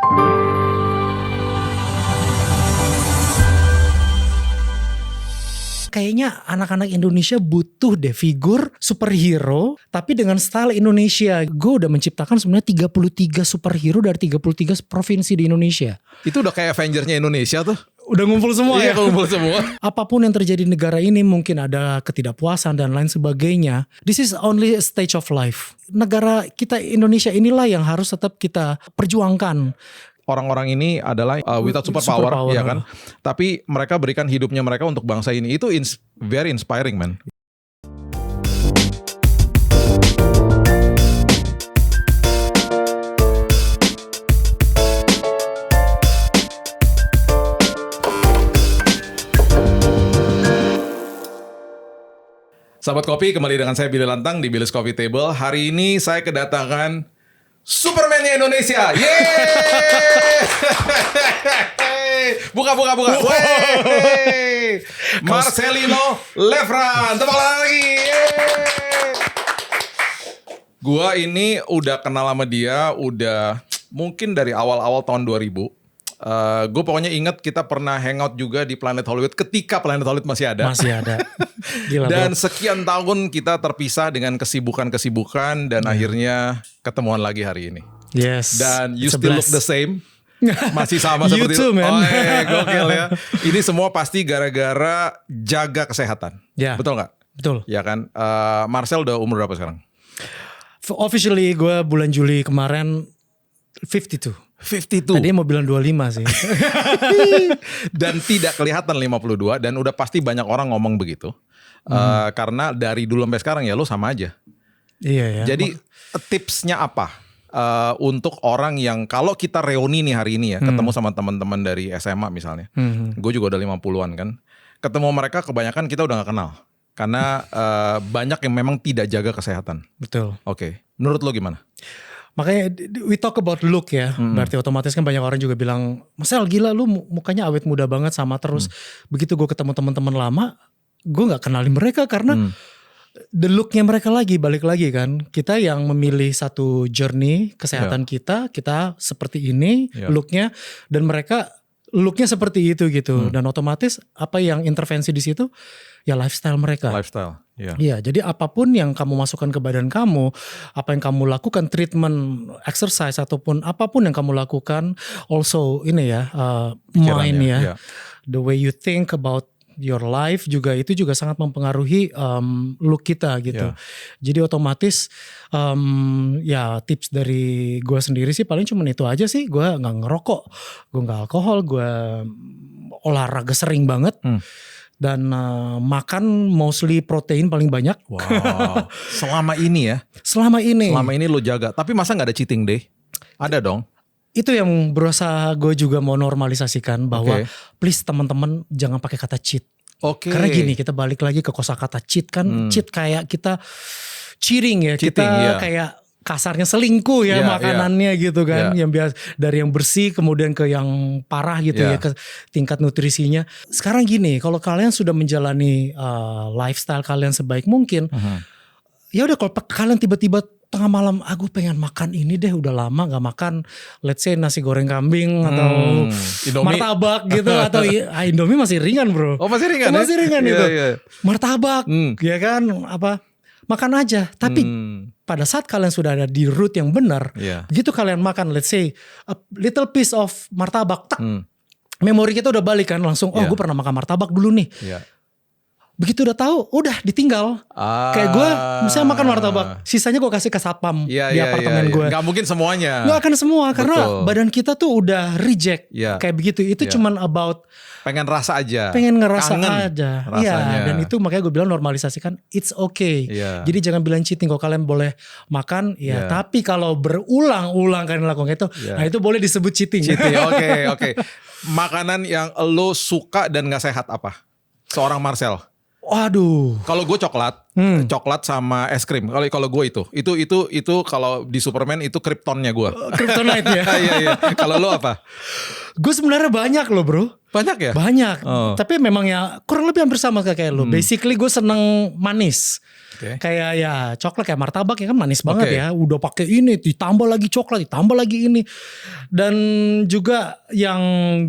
Kayaknya anak-anak Indonesia butuh deh figur superhero tapi dengan style Indonesia. Gue udah menciptakan sebenarnya 33 superhero dari 33 provinsi di Indonesia. Itu udah kayak Avengers-nya Indonesia tuh. Udah ngumpul semua ya? Iya, ngumpul semua. Apapun yang terjadi di negara ini, mungkin ada ketidakpuasan dan lain sebagainya. This is only a stage of life. Negara kita Indonesia inilah yang harus tetap kita perjuangkan. Orang-orang ini adalah without superpower, ya kan? Tapi mereka berikan hidupnya mereka untuk bangsa ini. Itu very inspiring, man. Sahabat Kopi, kembali dengan saya Billy Lantang di Billy's Coffee Table. Hari ini saya kedatangan Superman-nya Indonesia. Yeay! Buka. Wey! Marcelino Lefran. Tepuk tangan lagi. Yeay! Gua ini udah kenal sama dia udah mungkin dari awal-awal tahun 2000. Gue pokoknya inget kita pernah hangout juga di Planet Hollywood ketika Planet Hollywood masih ada. Gila, dan bro. sekian tahun kita terpisah dengan kesibukan dan akhirnya ketemuan lagi hari ini. Yes. Dan you still look the same. Masih sama You seperti too, man. Oh, gokil ya. Ini semua pasti gara-gara jaga kesehatan. Ya. Betul nggak? Betul. Ya kan. Marcel udah umur berapa sekarang? Officially gue bulan Juli kemarin 52. 52. Tadi mau bilang 25 sih. Dan tidak kelihatan 52 dan udah pasti banyak orang ngomong begitu. Karena dari dulu sampai sekarang ya lo sama aja. Iya ya. Jadi tipsnya apa untuk orang yang kalau kita reuni nih hari ini ya, ketemu sama teman-teman dari SMA misalnya. Gue juga udah 50-an kan. Ketemu mereka kebanyakan kita udah gak kenal. Karena banyak yang memang tidak jaga kesehatan. Betul. Oke. Menurut lo gimana? Makanya we talk about look ya. Berarti otomatis kan banyak orang juga bilang, Marcel gila lu mukanya awet muda banget sama terus. Begitu gue ketemu teman-teman lama, gue gak kenalin mereka karena the looknya mereka balik lagi kan. Kita yang memilih satu journey kesehatan kita seperti ini looknya. Dan mereka looknya seperti itu gitu. Dan otomatis apa yang intervensi di situ ya lifestyle mereka. Lifestyle. Iya, jadi apapun yang kamu masukkan ke badan kamu, apa yang kamu lakukan, treatment, exercise ataupun apapun yang kamu lakukan, also ini ya, mind ya, the way you think about your life juga itu juga sangat mempengaruhi look kita gitu. Jadi otomatis ya tips dari gue sendiri sih paling cuma itu aja sih. Gue nggak ngerokok, gue nggak alkohol, gue olahraga sering banget. Dan makan mostly protein paling banyak. Wow. Selama ini ya? Selama ini lo jaga. Tapi masa gak ada cheating day? Ada dong. Itu yang berusaha gue juga mau normalisasikan. Bahwa please teman-teman jangan pakai kata cheat. Karena gini, kita balik lagi ke kosakata cheat kan. Cheat kayak kita cheating ya. Kita kayak kasarnya selingkuh ya makanannya gitu kan. Yang biasa dari yang bersih kemudian ke yang parah gitu ya, ke tingkat nutrisinya. Sekarang gini, kalau kalian sudah menjalani lifestyle kalian sebaik mungkin, ya udah kalau kalian tiba-tiba tengah malam, aku pengen makan ini deh, udah lama gak makan, let's say nasi goreng kambing atau martabak gitu atau Indomie masih ringan bro. Oh masih ringan? Masih ringan itu. Martabak ya kan makan aja. Tapi pada saat kalian sudah ada di route yang benar, begitu kalian makan, let's say a little piece of martabak, memori kita udah balik kan langsung. Oh, gue pernah makan martabak dulu nih. Begitu udah tahu, udah ditinggal. Kayak gue, misalnya makan martabak, sisanya gue kasih ke satpam di apartemen gue. Gak mungkin semuanya. Gak akan semua, karena badan kita tuh udah reject kayak begitu. Itu cuman about pengen rasa aja, pengen ngerasa kangen aja. Iya, dan itu makanya gue bilang normalisasikan, it's okay. Jadi jangan bilang cheating. Kalau kalian boleh makan, tapi kalau berulang-ulang kalian lakukan itu, nah itu boleh disebut cheating. Oke. Makanan yang lo suka dan gak sehat apa? Seorang Marcel. Waduh. Kalau gue coklat sama es krim. Kalau gue itu kalau di Superman itu Kryptonnya gue. Kryptonite ya. Iya. Kalau lo apa? Gue sebenarnya banyak loh bro. Banyak ya? Banyak. Tapi memang ya kurang lebih hampir sama kayak lo. Basically gue seneng manis. Kayak ya coklat kayak martabak ya kan manis banget ya. Udah pakai ini ditambah lagi coklat, ditambah lagi ini. Dan juga yang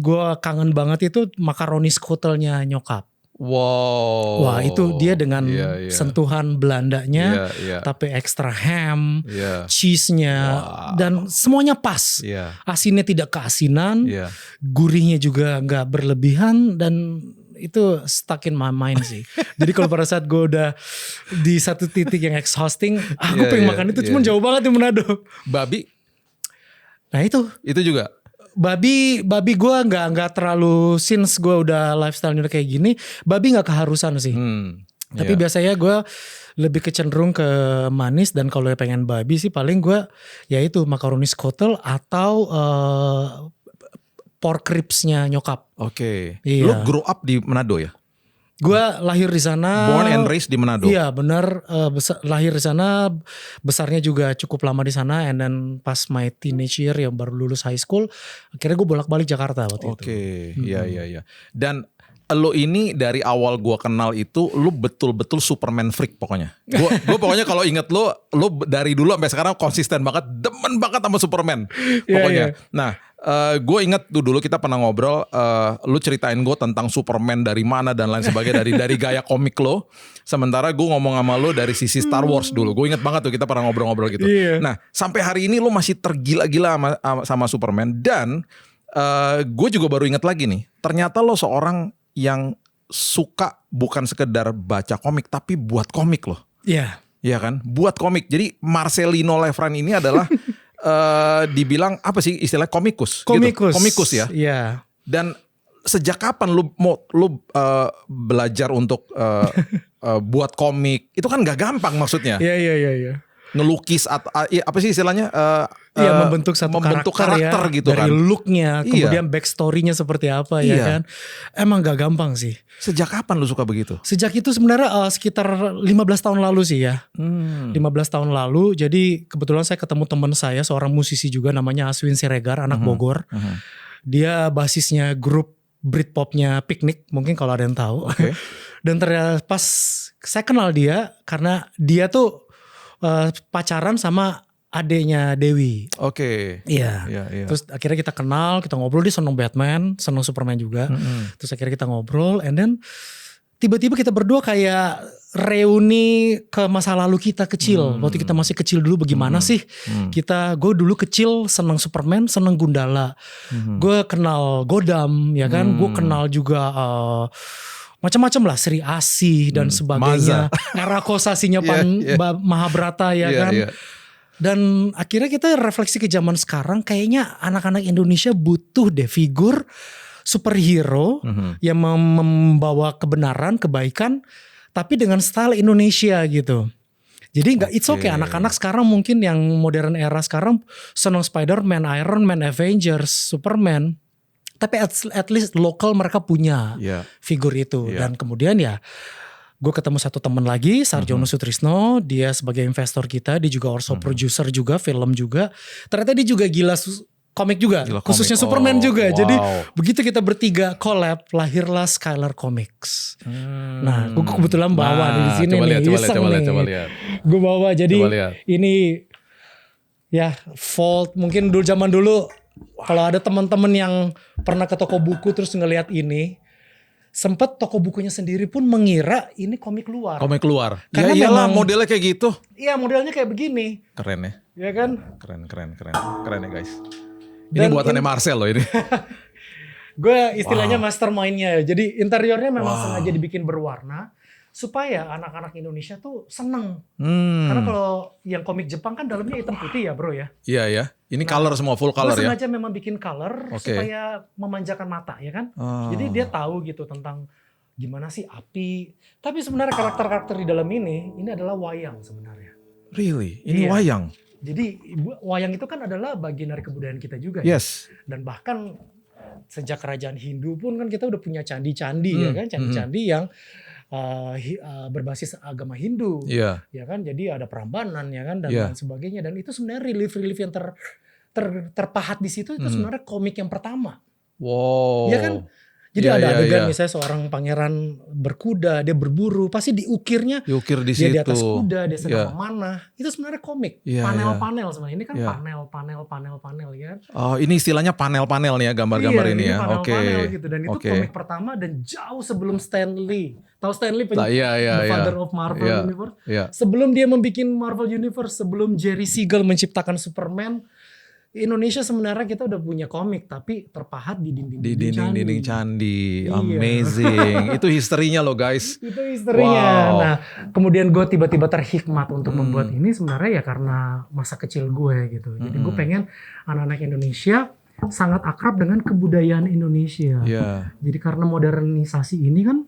gue kangen banget itu makaroni skutelnya nyokap. Wow. Wah itu dia dengan sentuhan Belandanya, tapi ekstra ham, cheese-nya, dan semuanya pas. Asinnya tidak keasinan, gurihnya juga nggak berlebihan, dan itu stuck in my mind sih. Jadi kalau pada saat gue udah di satu titik yang exhausting, aku pengen makan itu, cuman jauh banget di Manado. Babi? Nah itu juga. Babi gue nggak terlalu, since gue udah lifestyle-nya kayak gini, babi nggak keharusan sih. Tapi biasanya gue lebih kecenderung ke manis, dan kalau pengen babi sih paling gue ya itu makaroni skutel atau pork ribs-nya nyokap. Iya. Lu grow up di Manado ya? Gue lahir di sana. Born and raised di Manado. Iya benar, lahir di sana, besarnya juga cukup lama di sana, and then pas my teenage year yang baru lulus high school, akhirnya gue bolak-balik Jakarta waktu itu. Iya. Dan lo ini dari awal gue kenal itu, lo betul-betul Superman freak pokoknya. Gue pokoknya kalau inget lo dari dulu sampai sekarang konsisten banget, demen banget sama Superman pokoknya. Nah. Gue inget tuh dulu kita pernah ngobrol, lu ceritain gue tentang Superman dari mana dan lain sebagainya, dari gaya komik lo. Sementara gue ngomong sama lo dari sisi Star Wars dulu. Gue inget banget tuh kita pernah ngobrol-ngobrol gitu. Nah sampai hari ini lo masih tergila-gila sama Superman. Dan gue juga baru inget lagi nih, ternyata lo seorang yang suka bukan sekedar baca komik, tapi buat komik lo. Iya kan, buat komik. Jadi Marcelino Lefran ini adalah dibilang apa sih istilahnya komikus ya. Iya. Dan sejak kapan lu belajar untuk buat komik? Itu kan gak gampang maksudnya. Iya. Ngelukis atau apa sih istilahnya? Membentuk satu karakter ya, gitu dari kan. Looknya, kemudian backstory-nya seperti apa ya kan. Emang gak gampang sih. Sejak kapan lu suka begitu? Sejak itu sebenarnya sekitar 15 tahun lalu sih ya. 15 tahun lalu, jadi kebetulan saya ketemu teman saya, seorang musisi juga namanya Aswin Siregar, anak Bogor. Dia basisnya grup Britpopnya Picnic, mungkin kalau ada yang tahu. Dan ternyata pas saya kenal dia, karena dia tuh pacaran sama adeknya Dewi. Iya. Terus akhirnya kita kenal, kita ngobrol, dia seneng Batman, seneng Superman juga. Terus akhirnya kita ngobrol, and then tiba-tiba kita berdua kayak reuni ke masa lalu kita kecil. Waktu kita masih kecil dulu bagaimana sih? Gue dulu kecil seneng Superman, seneng Gundala. Gue kenal Godam, ya kan? Gue kenal juga macam-macam lah, Sri Asih dan sebagainya. Era kosasinya Mahabharata ya kan. Dan akhirnya kita refleksi ke zaman sekarang, kayaknya anak-anak Indonesia butuh deh figur superhero yang membawa kebenaran, kebaikan, tapi dengan style Indonesia gitu. Jadi it's okay. Anak-anak sekarang mungkin yang modern era sekarang senang Spider-Man, Iron Man, Avengers, Superman. Tapi at least lokal mereka punya figur itu. Dan kemudian ya gue ketemu satu teman lagi, Sarjono Sutrisno. Dia sebagai investor kita, dia juga also producer juga, film juga. Ternyata dia juga gila komik juga, khususnya Superman juga. Jadi begitu kita bertiga collab, lahirlah Skylar Comics. Nah gue kebetulan bawa di sini nih. Coba lihat. Gue bawa, jadi ini ya Fold. Mungkin dulu zaman dulu, kalau ada teman-teman yang pernah ke toko buku terus ngelihat ini, sempet toko bukunya sendiri pun mengira ini komik luar. Karena ya iyalah modelnya kayak gitu. Iya, modelnya kayak begini. Keren ya. Iya kan? Keren ya guys. Ini buatannya Marcel loh ini. Gue istilahnya mastermind-nya. Jadi interiornya memang sengaja dibikin berwarna supaya anak-anak Indonesia tuh seneng. Karena kalau yang komik Jepang kan dalamnya hitam putih ya bro ya. Iya. Ini color semua, full color ya. Gue sengaja memang bikin color supaya memanjakan mata ya kan. Jadi dia tahu gitu tentang gimana sih api. Tapi sebenarnya karakter-karakter di dalam ini adalah wayang sebenarnya. Really? Ini wayang? Jadi wayang itu kan adalah bagian dari kebudayaan kita juga. Yes. Ya. Dan bahkan sejak kerajaan Hindu pun kan kita udah punya candi-candi ya kan. Candi-candi yang berbasis agama Hindu, ya kan. Jadi ada Prambanan, ya kan, dan lain sebagainya. Dan itu sebenarnya relief yang terpahat di situ itu sebenarnya komik yang pertama. Wow. Ya kan. Jadi ada adegan misalnya seorang pangeran berkuda, dia berburu, pasti diukir di dia situ. Di atas kuda, dia sedang memanah. Itu sebenarnya komik, panel-panel sebenarnya. Ini kan panel-panel ya. Oh, ini istilahnya panel-panel nih ya, gambar-gambar ini ya. Panel-panel gitu. Dan itu komik pertama dan jauh sebelum Stan Lee. Tahu Stan Lee, the father of Marvel Universe. Sebelum dia membuat Marvel Universe, sebelum Jerry Siegel menciptakan Superman, Indonesia sebenarnya kita udah punya komik tapi terpahat di dinding candi. Amazing. Itu historinya loh guys. Itu historinya. Wow. Nah, kemudian gue tiba-tiba terhikmat untuk membuat ini sebenarnya ya karena masa kecil gue gitu. Jadi gue pengen anak-anak Indonesia sangat akrab dengan kebudayaan Indonesia. Jadi karena modernisasi ini kan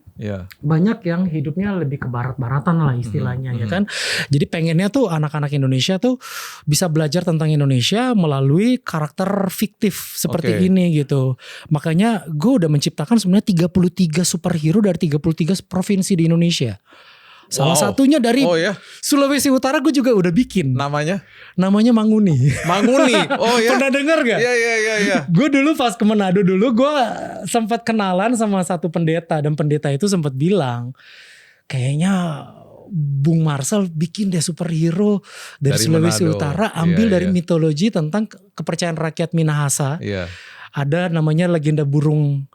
banyak yang hidupnya lebih ke barat-baratan lah istilahnya ya kan. Jadi pengennya tuh anak-anak Indonesia tuh bisa belajar tentang Indonesia melalui karakter fiktif seperti ini gitu. Makanya gue udah menciptakan sebenarnya 33 superhero dari 33 provinsi di Indonesia. Salah satunya dari Sulawesi Utara gue juga udah bikin. Namanya Manguni. Oh ya. Pernah dengar gak? Iya. Gue dulu pas ke Manado dulu gue sempat kenalan sama satu pendeta. Dan pendeta itu sempat bilang, kayaknya Bung Marcel bikin deh superhero dari Sulawesi Manado. Utara. Ambil dari mitologi tentang kepercayaan rakyat Minahasa. Ada namanya legenda burung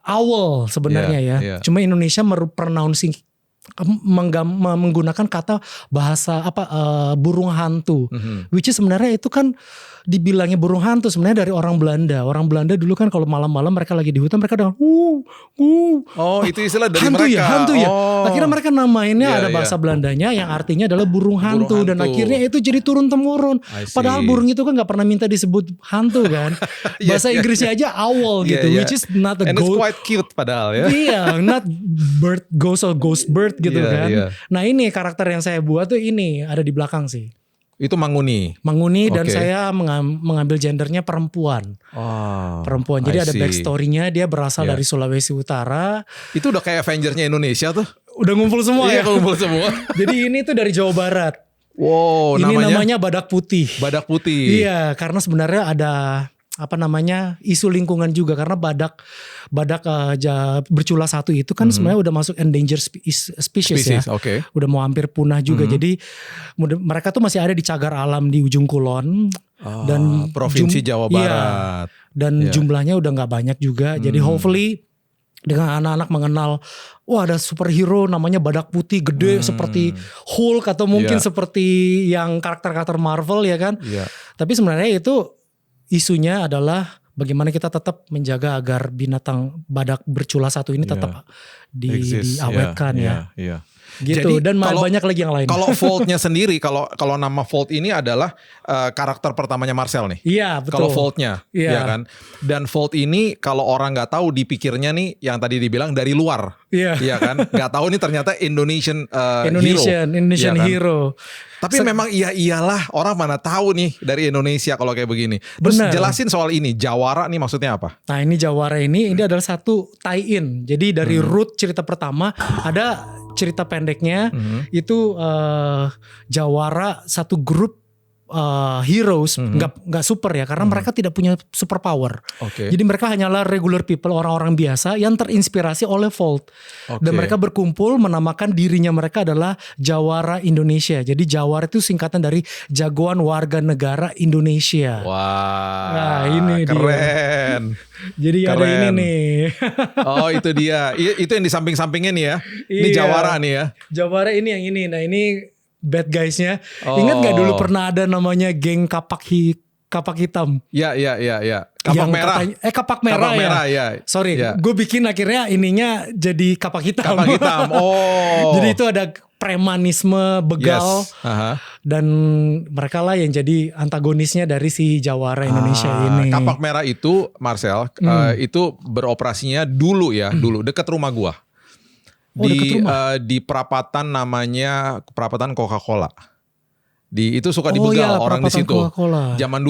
owl sebenarnya ya. Cuma Indonesia pronouncing menggunakan kata bahasa burung hantu, which is sebenarnya itu kan dibilangnya burung hantu sebenarnya dari orang Belanda. Orang Belanda dulu kan kalau malam-malam mereka lagi di hutan mereka dengar Oh, itu istilah dari hantu mereka. Hantu ya. Akhirnya mereka namainnya ada bahasa Belandanya yang artinya adalah burung hantu. Dan akhirnya itu jadi turun temurun. Padahal burung itu kan nggak pernah minta disebut hantu kan. Bahasa Inggrisnya aja owl gitu, which is not a ghost. And it's quite cute padahal ya. Iya, not bird ghost or ghost bird gitu kan. Nah ini karakter yang saya buat tuh ini ada di belakang sih. Itu Manguni dan saya mengambil gendernya perempuan. Perempuan. Jadi ada backstory-nya, dia berasal dari Sulawesi Utara. Itu udah kayak Avenger-nya Indonesia tuh. Udah ngumpul semua ya. Ngumpul semua. Jadi ini tuh dari Jawa Barat. Wow, ini namanya Badak Putih. Badak Putih. Iya, karena sebenarnya ada isu lingkungan juga karena badak bercula satu itu kan sebenarnya udah masuk endangered species ya. Udah mau hampir punah juga. Jadi mereka tuh masih ada di cagar alam di ujung kulon dan provinsi Jawa Barat. Dan jumlahnya udah nggak banyak juga. Jadi hopefully dengan anak-anak mengenal ada superhero namanya Badak Putih gede seperti Hulk atau mungkin seperti yang karakter-karakter Marvel ya kan. Tapi sebenarnya itu isunya adalah bagaimana kita tetap menjaga agar binatang badak bercula satu ini tetap diawetkan gitu. Jadi, dan banyak lagi yang lain. Kalau Volt-nya sendiri, kalau nama Volt ini adalah karakter pertamanya Marcel nih. Iya betul. Kalau Volt-nya, ya kan. Dan Volt ini kalau orang nggak tahu dipikirnya nih yang tadi dibilang dari luar, ya kan. Nggak tahu nih ternyata Indonesian hero. Tapi memang iyalah orang mana tahu nih dari Indonesia kalau kayak begini. Terus jelasin soal ini, Jawara nih maksudnya apa? Nah ini Jawara ini adalah satu tie-in. Jadi dari root cerita pertama ada cerita pendeknya itu Jawara satu grup heroes nggak super ya karena mereka tidak punya super power. Jadi mereka hanyalah regular people, orang-orang biasa yang terinspirasi oleh Volt. Dan mereka berkumpul menamakan dirinya mereka adalah Jawara Indonesia. Jadi Jawara itu singkatan dari Jagoan Warga Negara Indonesia. Wah, nah, ini keren. Jadi keren. Ada ini nih. Oh itu dia. Itu yang di samping-sampingnya nih ya. Ini Jawara nih ya. Jawara ini yang ini. Nah ini bad guys-nya. Ingat gak dulu pernah ada namanya geng kapak hitam? Iya. Kapak merah. Kapak merah ya. Sorry, gue bikin akhirnya ininya jadi kapak hitam. Kapak hitam. Jadi itu ada premanisme, begal. Dan mereka lah yang jadi antagonisnya dari si Jawara Indonesia ini. Kapak merah itu, Marcel, itu beroperasinya dulu dekat rumah gua. Di perapatan namanya perapatan Coca-Cola. Itu suka dibegal orang di situ. Coca-Cola. Zaman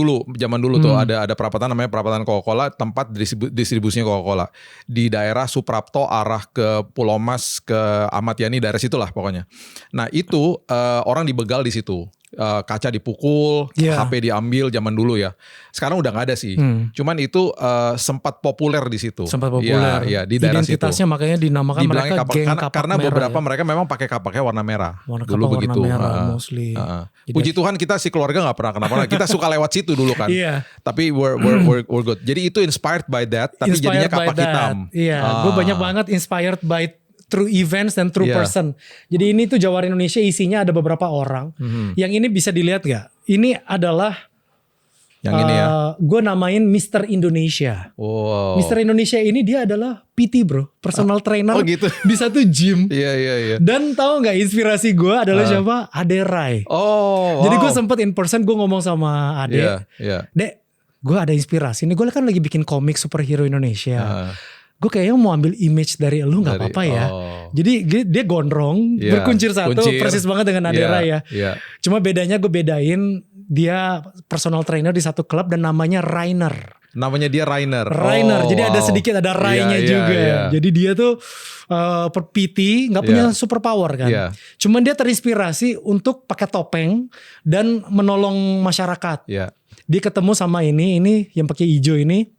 dulu tuh ada perapatan namanya perapatan Coca-Cola, tempat distribusinya Coca-Cola di daerah Suprapto arah ke Pulau Mas, ke Ahmad Yani, daerah situlah pokoknya. Nah itu orang dibegal di situ. Kaca dipukul, HP diambil zaman dulu ya. Sekarang udah nggak ada sih. Cuman itu sempat populer di situ. Sempat populer. Ya, di daerah identitasnya situ. Makanya dinamakan mereka geng kapak karena merah. Beberapa mereka memang pakai kapaknya warna merah. Dulu begitu. Warna merah, mostly. Puji Tuhan kita si keluarga nggak pernah kenapa-napa. Kita suka lewat situ dulu kan. Tapi we're good. Jadi itu inspired by that. Tapi jadinya kapak hitam. Gue banyak banget inspired by true events dan true person. Jadi ini tuh Jawara Indonesia isinya ada beberapa orang. Yang ini bisa dilihat gak? Ini adalah ini ya. Gue namain Mr. Indonesia. Wow. Mr. Indonesia ini dia adalah PT bro, personal trainer gitu. di satu gym. Iya. Dan tahu nggak inspirasi gue adalah siapa? Ade Rai. Jadi gue sempet in person gue ngomong sama Ade. Dek, gue ada inspirasi. Ini gue kan lagi bikin komik superhero Indonesia. Gue kayaknya mau ambil image dari lu gak apa-apa ya. Jadi dia gondrong, berkuncir satu, persis banget dengan Adera ya. Cuma bedanya gue bedain dia personal trainer di satu klub dan namanya Rainer. Namanya dia Rainer. Jadi ada sedikit ada Rai-nya juga. Jadi dia tuh PT gak punya super power kan. Cuman dia terinspirasi untuk pakai topeng dan menolong masyarakat. Dia ketemu sama ini yang pakai hijau ini.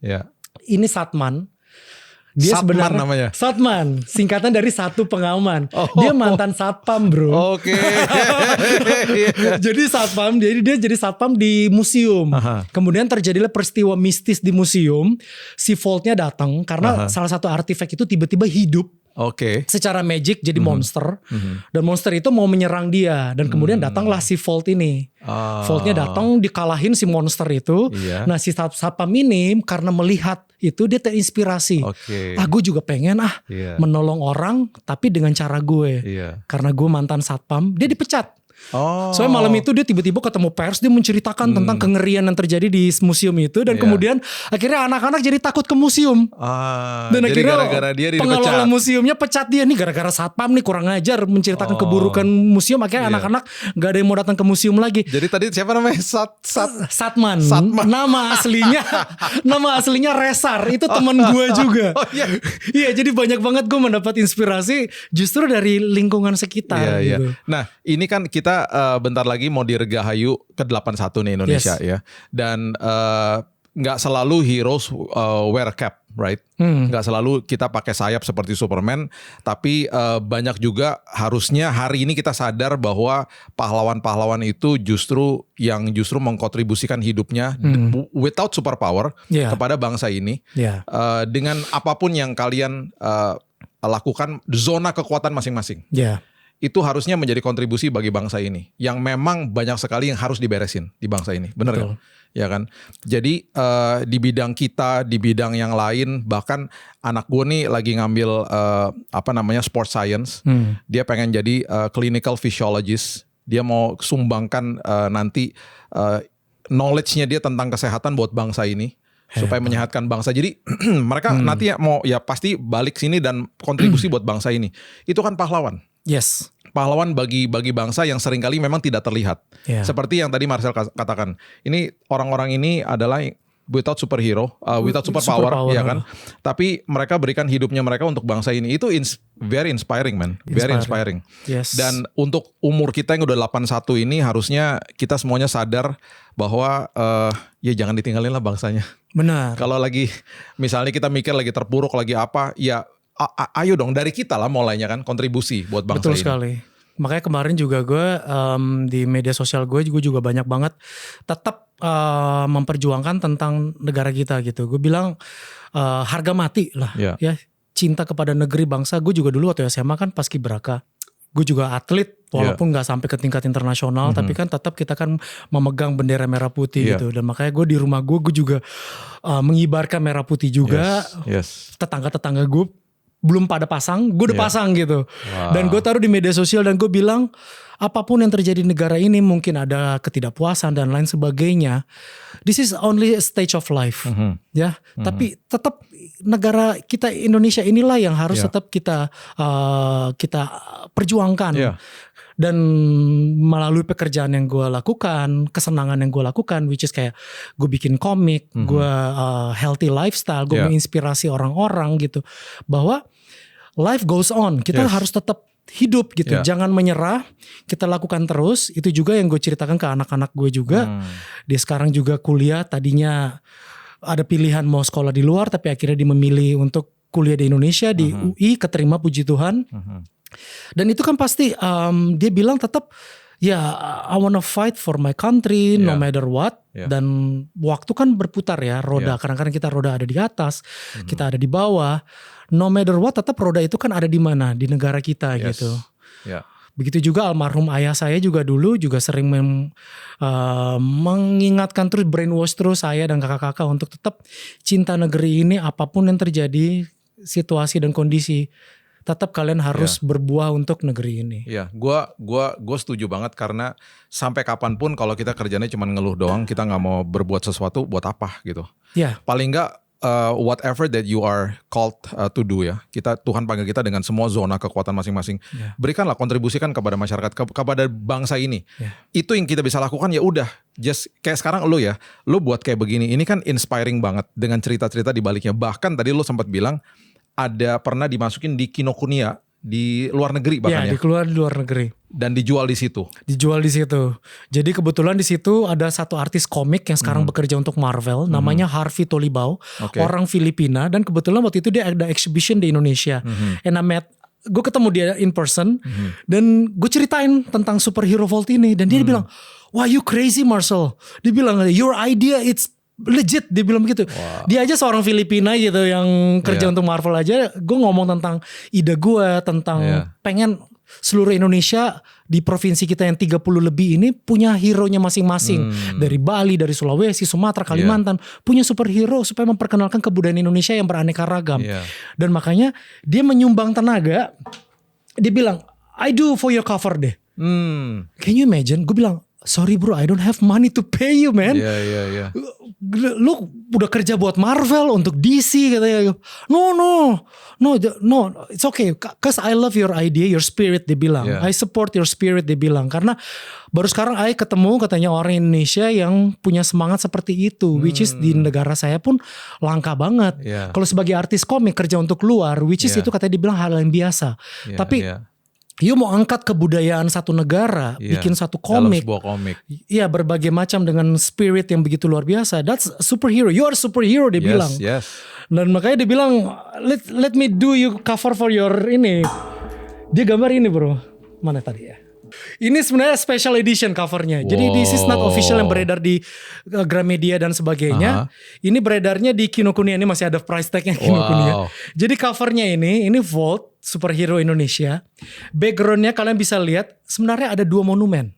Ini Satman. Dia Satman sebenarnya namanya. Satman, singkatan dari satu pengaman. Dia mantan satpam, bro. Jadi satpam, dia jadi satpam di museum. Kemudian terjadilah peristiwa mistis di museum. Si Voltnya datang karena salah satu artefak itu tiba-tiba hidup. Secara magic jadi monster. Dan monster itu mau menyerang dia. Dan kemudian datanglah si Volt ini. Voltnya datang dikalahin si monster itu. Nah si satpam ini karena melihat itu dia terinspirasi. Gue juga pengen menolong orang tapi dengan cara gue. Karena gue mantan satpam, dia dipecat. Soalnya malam itu dia tiba-tiba ketemu pers, dia menceritakan tentang kengerian yang terjadi di museum itu dan kemudian akhirnya anak-anak jadi takut ke museum. Dan akhirnya gara-gara dia pengelola museumnya pecat dia nih gara-gara satpam nih kurang ajar menceritakan keburukan museum, akhirnya anak-anak gak ada yang mau datang ke museum lagi. Jadi tadi siapa namanya? Satman. Nama aslinya Resar, itu teman gue juga. Iya, jadi banyak banget gue mendapat inspirasi justru dari lingkungan sekitar gitu. Nah, ini kan kita bentar lagi mau dirgahayu ke 81 nih Indonesia ya. Dan gak selalu heroes wear cap, right? Gak selalu kita pakai sayap seperti Superman. Tapi banyak juga harusnya hari ini kita sadar bahwa pahlawan-pahlawan itu justru mengkontribusikan hidupnya without superpower kepada bangsa ini. Dengan apapun yang kalian lakukan, zona kekuatan masing-masing. Itu harusnya menjadi kontribusi bagi bangsa ini yang memang banyak sekali yang harus diberesin di bangsa ini, benar kan? Ya kan. Jadi di bidang kita, di bidang yang lain, bahkan anak gue nih lagi ngambil sport science. Dia pengen jadi clinical physiologist. Dia mau sumbangkan nanti knowledge-nya dia tentang kesehatan buat bangsa ini. Supaya menyehatkan bangsa. Jadi mereka nanti mau pasti balik sini dan kontribusi buat bangsa ini. Itu kan pahlawan. Pahlawan bagi bangsa yang seringkali memang tidak terlihat. Seperti yang tadi Marcel katakan. Ini orang-orang ini adalah without superhero, without superpower, ya kan. Tapi mereka berikan hidupnya mereka untuk bangsa ini. Itu very inspiring, man. Very inspiring. Dan untuk umur kita yang udah 81 ini harusnya kita semuanya sadar bahwa jangan ditinggalin lah bangsanya. Benar. Kalau lagi misalnya kita mikir lagi terpuruk lagi apa, ayo dong dari kita lah mulainya kan, kontribusi buat bangsa ini. Betul sekali. Makanya kemarin juga gue di media sosial gue juga banyak banget tetap memperjuangkan tentang negara kita gitu. Gue bilang harga mati lah ya, cinta kepada negeri bangsa. Gue juga dulu waktu SMA kan paskibraka. Gue juga atlet walaupun gak sampai ke tingkat internasional, tapi kan tetap kita kan memegang bendera merah putih gitu. Dan makanya gue di rumah gue juga mengibarkan merah putih juga. Tetangga-tetangga gue belum pada pasang, gue udah pasang gitu. Dan gue taruh di media sosial dan gue bilang apapun yang terjadi di negara ini, mungkin ada ketidakpuasan dan lain sebagainya. This is only a stage of life, ya. Tapi tetap negara kita Indonesia inilah yang harus tetap kita perjuangkan. Dan melalui pekerjaan yang gue lakukan, kesenangan yang gue lakukan, which is kayak gue bikin komik, gue healthy lifestyle, gue menginspirasi orang-orang gitu, bahwa life goes on, kita harus tetap hidup gitu, jangan menyerah, kita lakukan terus. Itu juga yang gue ceritakan ke anak-anak gue juga. Dia sekarang juga kuliah, tadinya ada pilihan mau sekolah di luar, tapi akhirnya dia memilih untuk kuliah di Indonesia, di UI, keterima, puji Tuhan. Dan itu kan pasti dia bilang tetap I wanna fight for my country no matter what. Dan waktu kan berputar ya, roda. Kadang-kadang kita roda ada di atas, kita ada di bawah. No matter what, tetap roda itu kan ada di mana, di negara kita gitu. Begitu juga almarhum ayah saya juga dulu juga sering mengingatkan terus, brainwash terus saya dan kakak-kakak untuk tetap cinta negeri ini, apapun yang terjadi, situasi dan kondisi. Tetap kalian harus berbuah untuk negeri ini. Iya, gua setuju banget karena sampai kapanpun kalau kita kerjanya cuma ngeluh doang, kita nggak mau berbuat sesuatu, buat apa gitu. Paling nggak whatever that you are called to do ya. Tuhan panggil kita dengan semua zona kekuatan masing-masing. Berikanlah, kontribusikan kepada masyarakat, kepada bangsa ini. Itu yang kita bisa lakukan, ya udah. Just kayak sekarang lu buat kayak begini. Ini kan inspiring banget dengan cerita-cerita di baliknya. Bahkan tadi lu sempat bilang ada pernah dimasukin di Kinokuniya di luar negeri bahkan di luar negeri. Dan dijual di situ. Jadi kebetulan di situ ada satu artis komik yang sekarang bekerja untuk Marvel, namanya Harvey Tolibao, orang Filipina, dan kebetulan waktu itu dia ada exhibition di Indonesia. And gue ketemu dia in person, dan gue ceritain tentang superhero Volt ini, dan dia bilang, "Wah, you crazy Marcel." Dia bilang, "Your idea it's legit," dia bilang begitu. Dia aja seorang Filipina gitu yang kerja untuk Marvel aja. Gue ngomong tentang ide gue, tentang pengen seluruh Indonesia di provinsi kita yang 30 lebih ini punya hero-nya masing-masing. Dari Bali, dari Sulawesi, Sumatera, Kalimantan, punya superhero supaya memperkenalkan kebudayaan Indonesia yang beraneka ragam. Dan makanya dia menyumbang tenaga. Dia bilang, "I do for your cover deh." Can you imagine? Gue bilang, "Sorry bro, I don't have money to pay you man." Lu udah kerja buat Marvel, untuk DC katanya. No, it's okay. Cause I love your idea, your spirit, dia bilang. I support your spirit, dia bilang. Karena baru sekarang I ketemu katanya orang Indonesia yang punya semangat seperti itu. Which is di negara saya pun langka banget. Kalau sebagai artis komik kerja untuk luar, which is itu katanya dibilang hal yang biasa. Tapi you mau angkat kebudayaan satu negara, bikin satu komik. Dalam sebuah komik. Iya, berbagai macam dengan spirit yang begitu luar biasa. That's a superhero. You are a superhero, dia bilang. Dan makanya dia bilang, let me do you cover for your ini. Dia gambar ini bro. Mana tadi ya? Ini sebenarnya special edition covernya. Jadi this is not official yang beredar di Gramedia dan sebagainya. Ini beredarnya di Kinokuniya, ini masih ada price tagnya Kinokuniya. Jadi covernya ini Volt, superhero Indonesia. Backgroundnya kalian bisa lihat sebenarnya ada 2 monumen.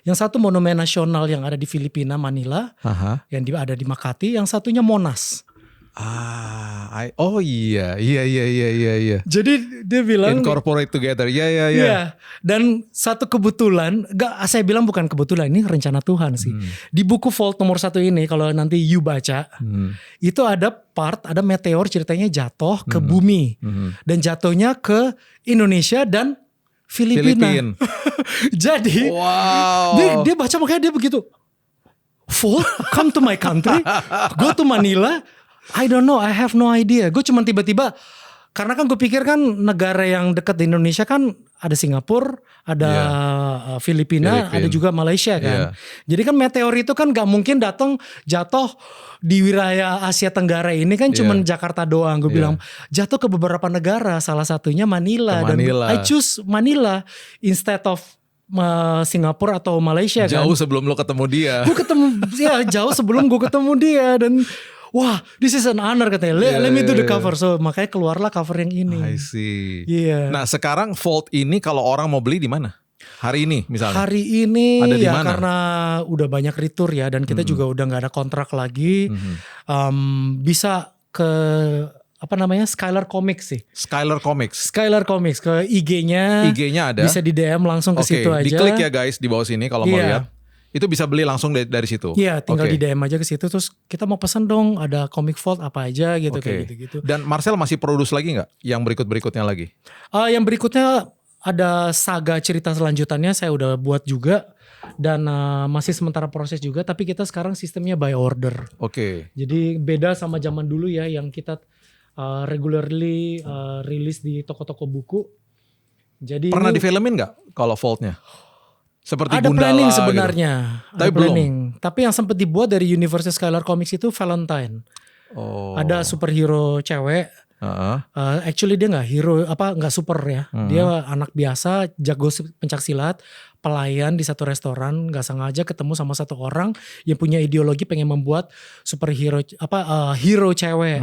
Yang satu monumen nasional yang ada di Filipina, Manila, yang ada di Makati. Yang satunya Monas. Iya. Jadi dia bilang incorporate together. Iya. Dan satu kebetulan, saya bilang bukan kebetulan, ini rencana Tuhan sih. Di buku Volt nomor 1 ini, kalau nanti you baca, itu ada ada meteor ceritanya jatuh ke bumi. Dan jatuhnya ke Indonesia dan Filipina. Jadi dia baca, makanya dia begitu, Volt come to my country, go to Manila. I don't know, I have no idea. Gue cuma tiba-tiba, karena kan gue pikir kan negara yang dekat di Indonesia kan ada Singapura, ada Filipina, ada juga Malaysia kan. Jadi kan meteor itu kan gak mungkin jatuh di wilayah Asia Tenggara ini kan cuma Jakarta doang. Gue bilang jatuh ke beberapa negara, salah satunya Manila. Dan I choose Manila instead of Singapura atau Malaysia. Jauh sebelum lo ketemu dia. Jauh sebelum gue ketemu dia. Dan wah, this is an honor katanya. Let me do the cover. So makanya keluarlah cover yang ini. I see. Nah sekarang Volt ini kalau orang mau beli di mana? Hari ini misalnya? Hari ini ada ya dimana? Karena udah banyak retur ya. Dan kita juga udah gak ada kontrak lagi. Bisa ke apa namanya Skylar Comics sih. Skylar Comics ke IG-nya. IG-nya ada. Bisa di DM langsung ke situ aja. Diklik ya guys di bawah sini kalau mau lihat. Itu bisa beli langsung dari situ. Iya, tinggal di DM aja ke situ. Terus kita mau pesan dong, ada Comic Vault apa aja gitu kayak gitu-gitu. Dan Marcel masih produce lagi nggak? Yang berikutnya lagi? Yang berikutnya ada saga cerita selanjutannya saya udah buat juga. Dan masih sementara proses juga. Tapi kita sekarang sistemnya by order. Jadi beda sama zaman dulu ya yang kita regularly rilis di toko-toko buku. Jadi pernah difilmin nggak kalau Vault-nya? Seperti ada Gundala planning sebenarnya, gitu. Tapi belum. Tapi yang sempat dibuat dari universe Skylar Comics itu Valentine. Ada superhero cewek. Actually dia nggak super ya. Dia anak biasa, jago pencak silat, pelayan di satu restoran, nggak sengaja ketemu sama satu orang yang punya ideologi pengen membuat superhero hero cewek.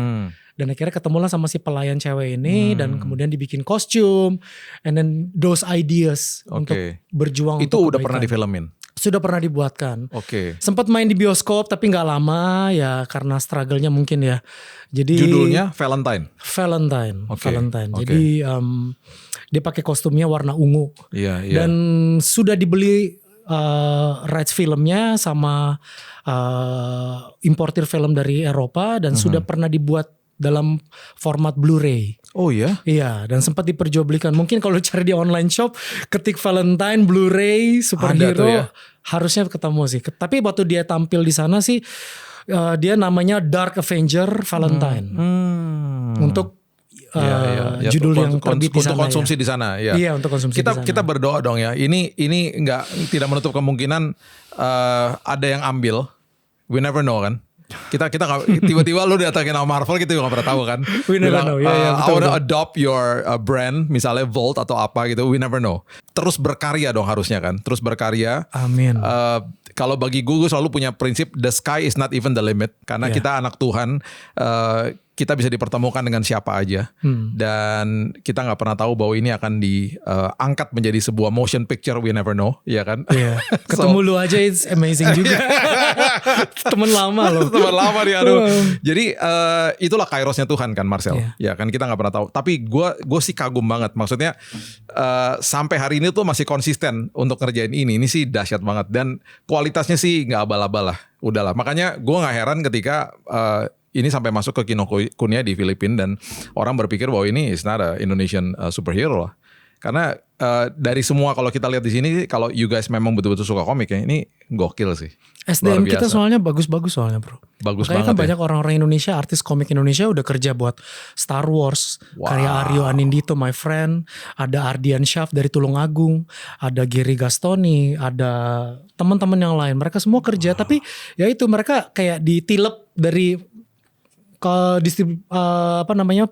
Dan akhirnya ketemulah sama si pelayan cewek ini dan kemudian dibikin kostum and then those ideas untuk berjuang itu untuk udah pernah difilmin. Sudah pernah dibuatkan. Sempat main di bioskop tapi nggak lama ya karena struggle-nya mungkin ya. Jadi judulnya Valentine. Jadi dia pakai kostumnya warna ungu. Dan sudah dibeli rights filmnya sama importir film dari Eropa dan sudah pernah dibuat dalam format Blu-ray. Oh ya? Iya, dan sempat diperjualbelikan. Mungkin kalau cari di online shop, ketik Valentine Blu-ray superhero ya? Harusnya ketemu sih. Tapi waktu dia tampil di sana sih, dia namanya Dark Avenger Valentine. Untuk judul yang terbit di sana. Untuk konsumsi di sana. Ya. Iya, untuk konsumsi di sana. Kita berdoa dong ya. Ini tidak menutup kemungkinan ada yang ambil. We never know kan. Kita tiba-tiba lu datangin sama Marvel gitu gak pernah tahu kan. We never know. I wanna adopt your brand, misalnya Vault atau apa gitu. We never know. Terus berkarya dong harusnya kan. Terus berkarya. Amin. Kalau bagi gue selalu punya prinsip the sky is not even the limit. Karena kita anak Tuhan. Kita bisa dipertemukan dengan siapa aja. Dan kita gak pernah tahu bahwa ini akan diangkat menjadi sebuah motion picture. We never know. Iya kan? Iya. Ketemu lu aja it's amazing juga. Temen lama loh. Temen lama nih aduh. Jadi itulah kairosnya Tuhan kan Marcel. Ya kan kita gak pernah tahu. Tapi gue sih kagum banget. Maksudnya sampai hari ini tuh masih konsisten untuk ngerjain ini. Ini sih dahsyat banget. Dan kualitasnya sih gak abal-abal lah. Udahlah. Makanya gue gak heran ketika ini sampai masuk ke Kinokuniya di Filipina dan orang berpikir bahwa ini is not a Indonesian superhero lah. Karena dari semua kalau kita lihat di sini, kalau you guys memang betul-betul suka komik ya, ini gokil sih. SDM kita soalnya bagus-bagus soalnya bro. Bagus makanya banget kan banyak orang-orang Indonesia, artis komik Indonesia udah kerja buat Star Wars. Karya Aryo Anindito, my friend. Ada Ardian Syaf dari Tulungagung. Ada Gary Gastoni. Ada teman-teman yang lain. Mereka semua kerja. Tapi ya itu mereka kayak ditilep dari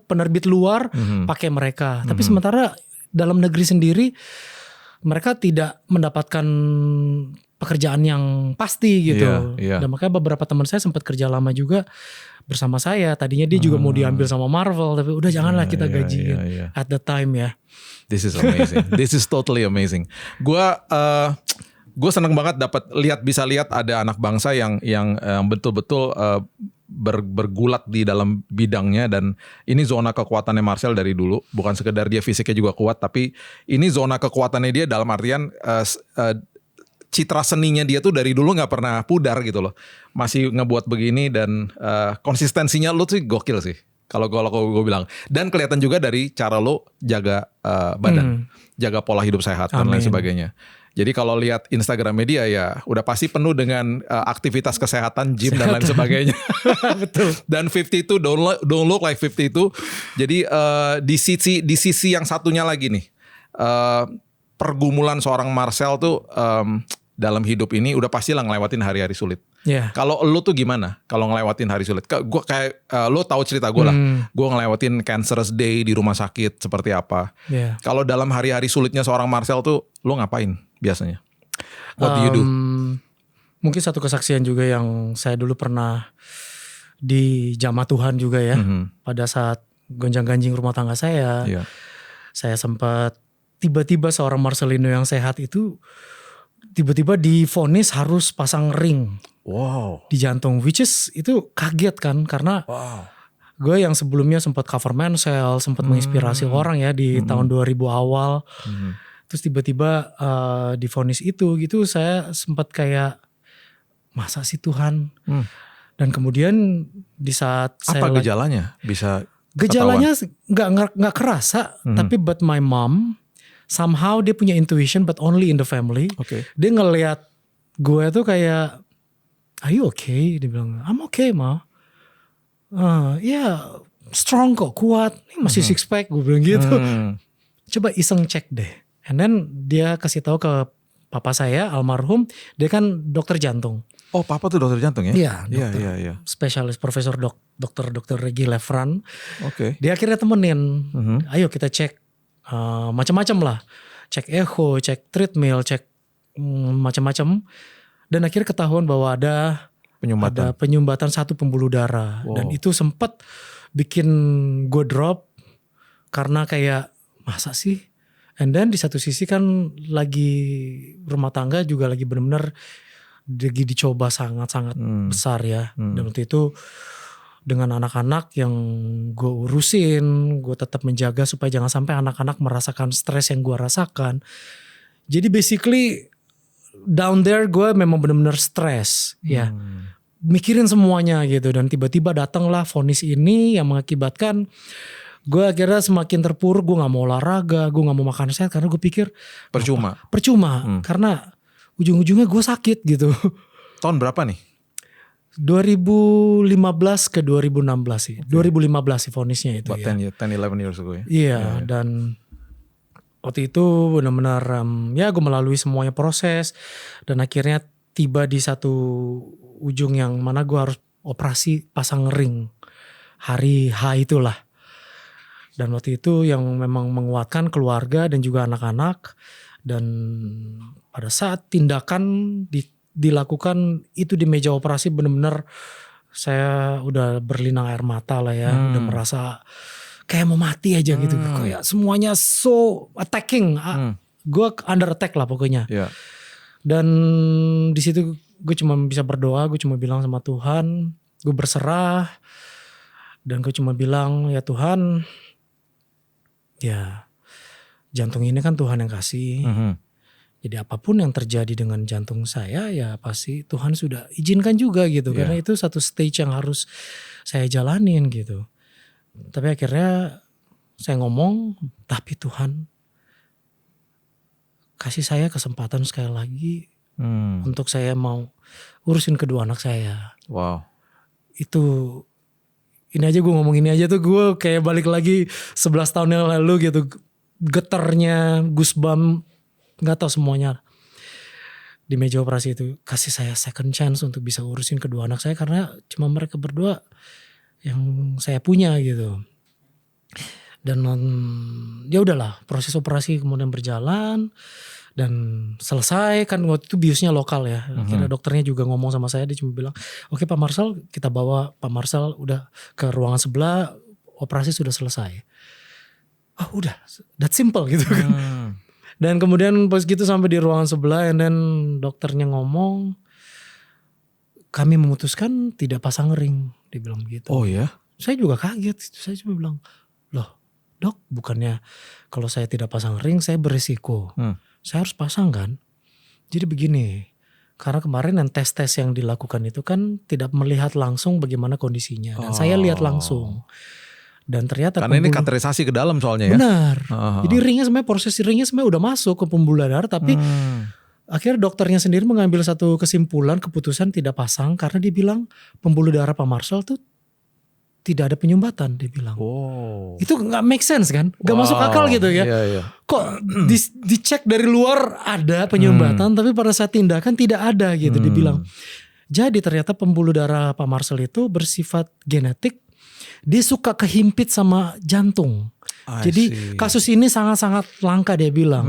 penerbit luar pakai mereka. Tapi sementara dalam negeri sendiri mereka tidak mendapatkan pekerjaan yang pasti gitu. Dan makanya beberapa teman saya sempat kerja lama juga bersama saya. Tadinya dia juga mau diambil sama Marvel, tapi udah janganlah kita gajiin at the time ya. This is amazing. This is totally amazing. Gue seneng banget bisa lihat ada anak bangsa yang betul-betul bergulat di dalam bidangnya, dan ini zona kekuatannya Marcel dari dulu. Bukan sekedar dia fisiknya juga kuat, tapi ini zona kekuatannya dia dalam artian citra seninya dia tuh dari dulu nggak pernah pudar gitu loh. Masih ngebuat begini dan konsistensinya lu tuh gokil sih. Kalau gue bilang. Dan kelihatan juga dari cara lo jaga badan, jaga pola hidup sehat dan lain sebagainya. Jadi kalau lihat Instagram media ya udah pasti penuh dengan aktivitas kesehatan, gym dan lain sebagainya. Betul. Dan 52 don't look like 52. Jadi di sisi yang satunya lagi nih, pergumulan seorang Marcel tuh dalam hidup ini udah pasti lah ngelewatin hari-hari sulit. Kalau lo tuh gimana kalau ngelewatin hari sulit? Gue kayak lo tahu cerita gue lah. Gue ngelewatin cancerous day di rumah sakit seperti apa. Kalau dalam hari-hari sulitnya seorang Marcel tuh lo ngapain biasanya? What do you do? Mungkin satu kesaksian juga yang saya dulu pernah di Jamaah Tuhan juga ya. Pada saat gonjang-ganjing rumah tangga saya. Saya sempat tiba-tiba seorang Marcelino yang sehat itu tiba-tiba divonis harus pasang ring di jantung, which is itu kaget kan karena gue yang sebelumnya sempat cover Mansell, sempat menginspirasi orang ya di tahun 2000 awal. Terus tiba-tiba divonis itu gitu, saya sempat kayak masa sih Tuhan. Dan kemudian di saat apa gejalanya bisa gejalanya nggak kerasa, tapi but my mom somehow dia punya intuition but only in the family. Dia ngelihat gue tuh kayak, are you okay? Dia bilang, I'm okay ma. Ya strong kok, kuat. Ini masih six pack, gue bilang gitu. Coba iseng cek deh. And then dia kasih tahu ke papa saya almarhum, dia kan dokter jantung. Oh, papa tuh dokter jantung ya? Iya, dokter. Spesialis Profesor Dokter Regi Lefran. Dia akhirnya temenin. Ayo kita cek macam-macam lah. Cek echo, cek treadmill, cek macam-macam. Dan akhirnya ketahuan bahwa ada penyumbatan satu pembuluh darah. Dan itu sempat bikin gue drop karena kayak masa sih? And then di satu sisi kan lagi rumah tangga juga lagi benar-benar lagi dicoba sangat-sangat besar ya. Dan waktu itu dengan anak-anak yang gue urusin, gue tetap menjaga supaya jangan sampai anak-anak merasakan stres yang gue rasakan. Jadi basically down there gue memang benar-benar stres ya. Mikirin semuanya gitu, dan tiba-tiba datanglah vonis ini yang mengakibatkan gue akhirnya semakin terpuruk. Gue gak mau olahraga, gue gak mau makan sehat karena gue pikir percuma karena ujung-ujungnya gue sakit gitu. Tahun berapa nih? 2015 ke 2016 sih. 2015 sih vonisnya itu. 10-11 years ago ya. Iya, dan waktu itu benar-benar ya gue melalui semuanya proses dan akhirnya tiba di satu ujung yang mana gue harus operasi pasang ring hari H itulah. Dan waktu itu yang memang menguatkan keluarga dan juga anak-anak. Dan pada saat tindakan dilakukan itu di meja operasi, benar-benar saya udah berlinang air mata lah ya. Udah merasa kayak mau mati aja gitu. Kayak semuanya so attacking. Gue under attack lah pokoknya. Dan di situ gue cuma bisa berdoa. Gue cuma bilang sama Tuhan, gue berserah. Dan gue cuma bilang, ya Tuhan, ya jantung ini kan Tuhan yang kasih. Jadi apapun yang terjadi dengan jantung saya ya pasti Tuhan sudah izinkan juga gitu. Karena itu satu stage yang harus saya jalanin gitu. Tapi akhirnya saya ngomong, tapi Tuhan kasih saya kesempatan sekali lagi untuk saya mau urusin kedua anak saya. Itu ini aja gue ngomong ini aja tuh gue kayak balik lagi 11 tahun yang lalu gitu. Getarnya, goosebump, gak tahu semuanya. Di meja operasi itu kasih saya second chance untuk bisa urusin kedua anak saya. Karena cuma mereka berdua yang saya punya gitu. Dan ya udahlah, proses operasi kemudian berjalan. Dan selesai kan waktu itu biusnya lokal ya. Akhirnya dokternya juga ngomong sama saya, dia cuma bilang, oke Pak Marcel, kita bawa Pak Marcel udah ke ruangan sebelah, operasi sudah selesai. Udah, that simple gitu kan. Dan kemudian pas gitu sampai di ruangan sebelah, and then dokternya ngomong, kami memutuskan tidak pasang ring, dia bilang gitu. Oh ya? Saya juga kaget, saya cuma bilang, loh dok, bukannya kalau saya tidak pasang ring saya berisiko. Saya harus pasang kan. Jadi begini, karena kemarin yang tes-tes yang dilakukan itu kan tidak melihat langsung bagaimana kondisinya. Dan saya lihat langsung. Dan ternyata karena ini kateterisasi ke dalam soalnya ya. Benar. Jadi ringnya sebenarnya, proses ringnya sebenarnya udah masuk ke pembuluh darah. Tapi akhirnya dokternya sendiri mengambil satu kesimpulan, keputusan tidak pasang. Karena dia bilang pembuluh darah Pak Marcel tuh tidak ada penyumbatan, dia bilang. Itu gak make sense kan, gak masuk akal gitu ya. Kok dicek dari luar ada penyumbatan, tapi pada saat tindakan tidak ada gitu, dia bilang. Jadi ternyata pembuluh darah Pak Marcel itu bersifat genetik, dia suka kehimpit sama jantung. Jadi kasus ini sangat-sangat langka, dia bilang.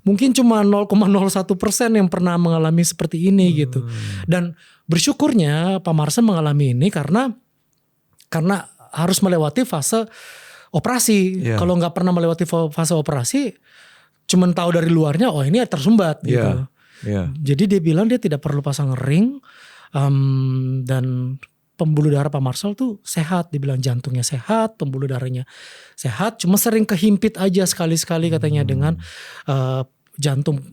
Mungkin cuma 0,01% yang pernah mengalami seperti ini gitu. Dan bersyukurnya Pak Marcel mengalami ini karena harus melewati fase operasi. Kalau nggak pernah melewati fase operasi, cuman tahu dari luarnya, oh ini tersumbat gitu. Jadi dia bilang dia tidak perlu pasang ring, dan pembuluh darah Pak Marcel tuh sehat, dibilang jantungnya sehat, pembuluh darahnya sehat, cuma sering kehimpit aja sekali-sekali katanya dengan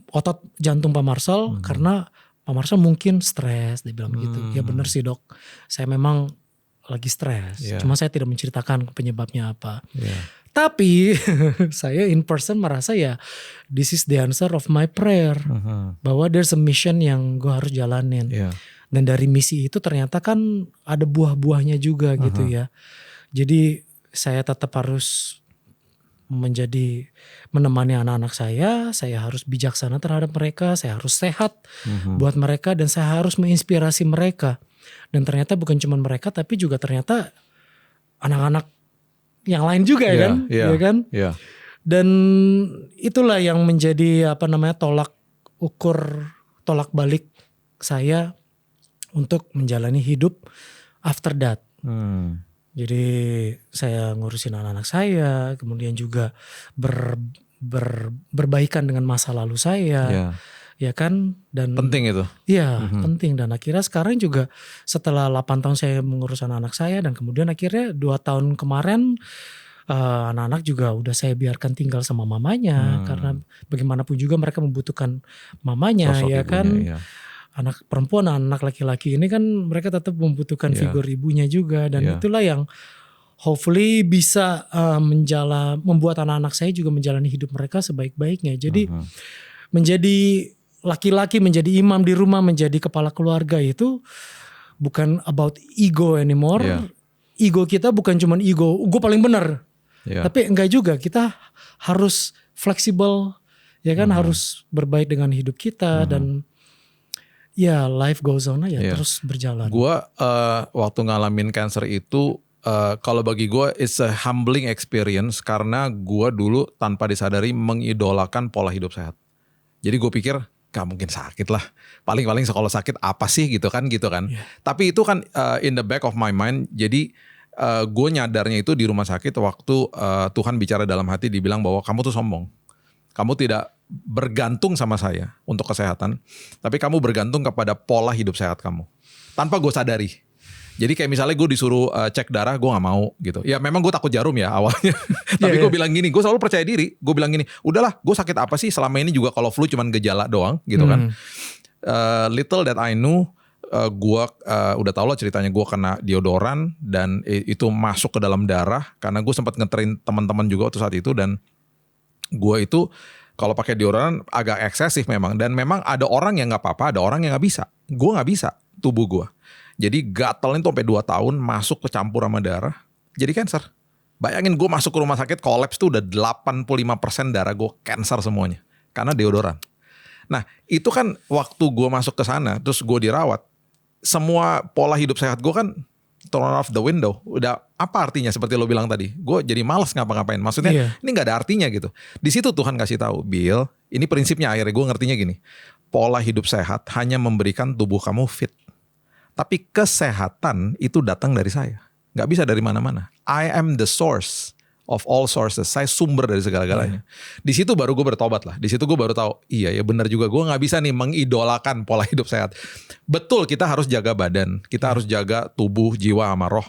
otot jantung Pak Marcel karena Pak Marcel mungkin stres, dia bilang begitu. Ya benar sih dok, saya memang lagi stres, cuma saya tidak menceritakan penyebabnya apa. Tapi saya in person merasa ya this is the answer of my prayer, bahwa there's a mission yang gue harus jalanin. Dan dari misi itu ternyata kan ada buah-buahnya juga gitu ya. Jadi saya tetap harus menemani anak-anak saya harus bijaksana terhadap mereka, saya harus sehat buat mereka, dan saya harus menginspirasi mereka. Dan ternyata bukan cuma mereka, tapi juga ternyata anak-anak yang lain juga ya kan? Dan itulah yang menjadi tolak balik saya untuk menjalani hidup after that. Jadi saya ngurusin anak-anak saya, kemudian juga berbaikan dengan masa lalu saya, ya kan? Dan penting itu. Iya, penting. Dan akhirnya sekarang juga setelah 8 tahun saya mengurus anak-anak saya, dan kemudian akhirnya 2 tahun kemarin anak-anak juga udah saya biarkan tinggal sama mamanya, karena bagaimanapun juga mereka membutuhkan mamanya. Sosok ya kan? Anak perempuan, anak laki-laki ini kan mereka tetap membutuhkan figur ibunya juga, dan itulah yang hopefully bisa membuat anak-anak saya juga menjalani hidup mereka sebaik-baiknya. Jadi menjadi laki-laki, menjadi imam di rumah, menjadi kepala keluarga itu bukan about ego anymore. Ego kita bukan cuman ego, gue paling benar. Tapi enggak juga, kita harus fleksibel, ya kan, harus berbaik dengan hidup kita dan ya life goes on aja, terus berjalan. Gue waktu ngalamin cancer itu, kalau bagi gue it's a humbling experience, karena gue dulu tanpa disadari mengidolakan pola hidup sehat. Jadi gue pikir gak mungkin sakit lah, paling-paling kalau sakit apa sih gitu kan. Tapi itu kan in the back of my mind. Jadi gue nyadarnya itu di rumah sakit waktu Tuhan bicara dalam hati, dibilang bahwa kamu tuh sombong. Kamu tidak bergantung sama saya untuk kesehatan, tapi kamu bergantung kepada pola hidup sehat kamu. Tanpa gue sadari. Jadi kayak misalnya gue disuruh cek darah, gue gak mau gitu. Ya memang gue takut jarum ya awalnya. Tapi gue bilang gini, gue selalu percaya diri. Gue bilang gini, udahlah gue sakit apa sih selama ini juga kalau flu cuman gejala doang gitu kan. Little that I knew, gue udah tau lah ceritanya, gue kena deodoran dan itu masuk ke dalam darah. Karena gue sempat ngeterin teman-teman juga waktu saat itu, dan gue itu kalau pakai deodoran agak eksesif memang, dan memang ada orang yang nggak apa-apa, ada orang yang nggak bisa. Gue nggak bisa, tubuh gue. Jadi gatalnya tuh sampai 2 tahun, masuk ke campur sama darah, jadi cancer. Bayangin gue masuk ke rumah sakit, kolaps tuh udah 85% darah gue cancer semuanya, karena deodoran. Nah itu kan waktu gue masuk ke sana, terus gue dirawat, semua pola hidup sehat gue kan turn off the window. Udah apa artinya, seperti lo bilang tadi, gue jadi malas ngapa-ngapain. Maksudnya ini gak ada artinya gitu. Di situ Tuhan kasih tahu, Bill, ini prinsipnya akhirnya gue ngertinya gini. Pola hidup sehat hanya memberikan tubuh kamu fit. Tapi kesehatan itu datang dari saya. Gak bisa dari mana-mana. I am the source of all sources. Saya sumber dari segala-galanya. Di situ baru gue bertobat lah. Di situ gue baru tahu, iya ya benar juga. Gue gak bisa nih mengidolakan pola hidup sehat. Betul, kita harus jaga badan. Kita harus jaga tubuh, jiwa, sama roh.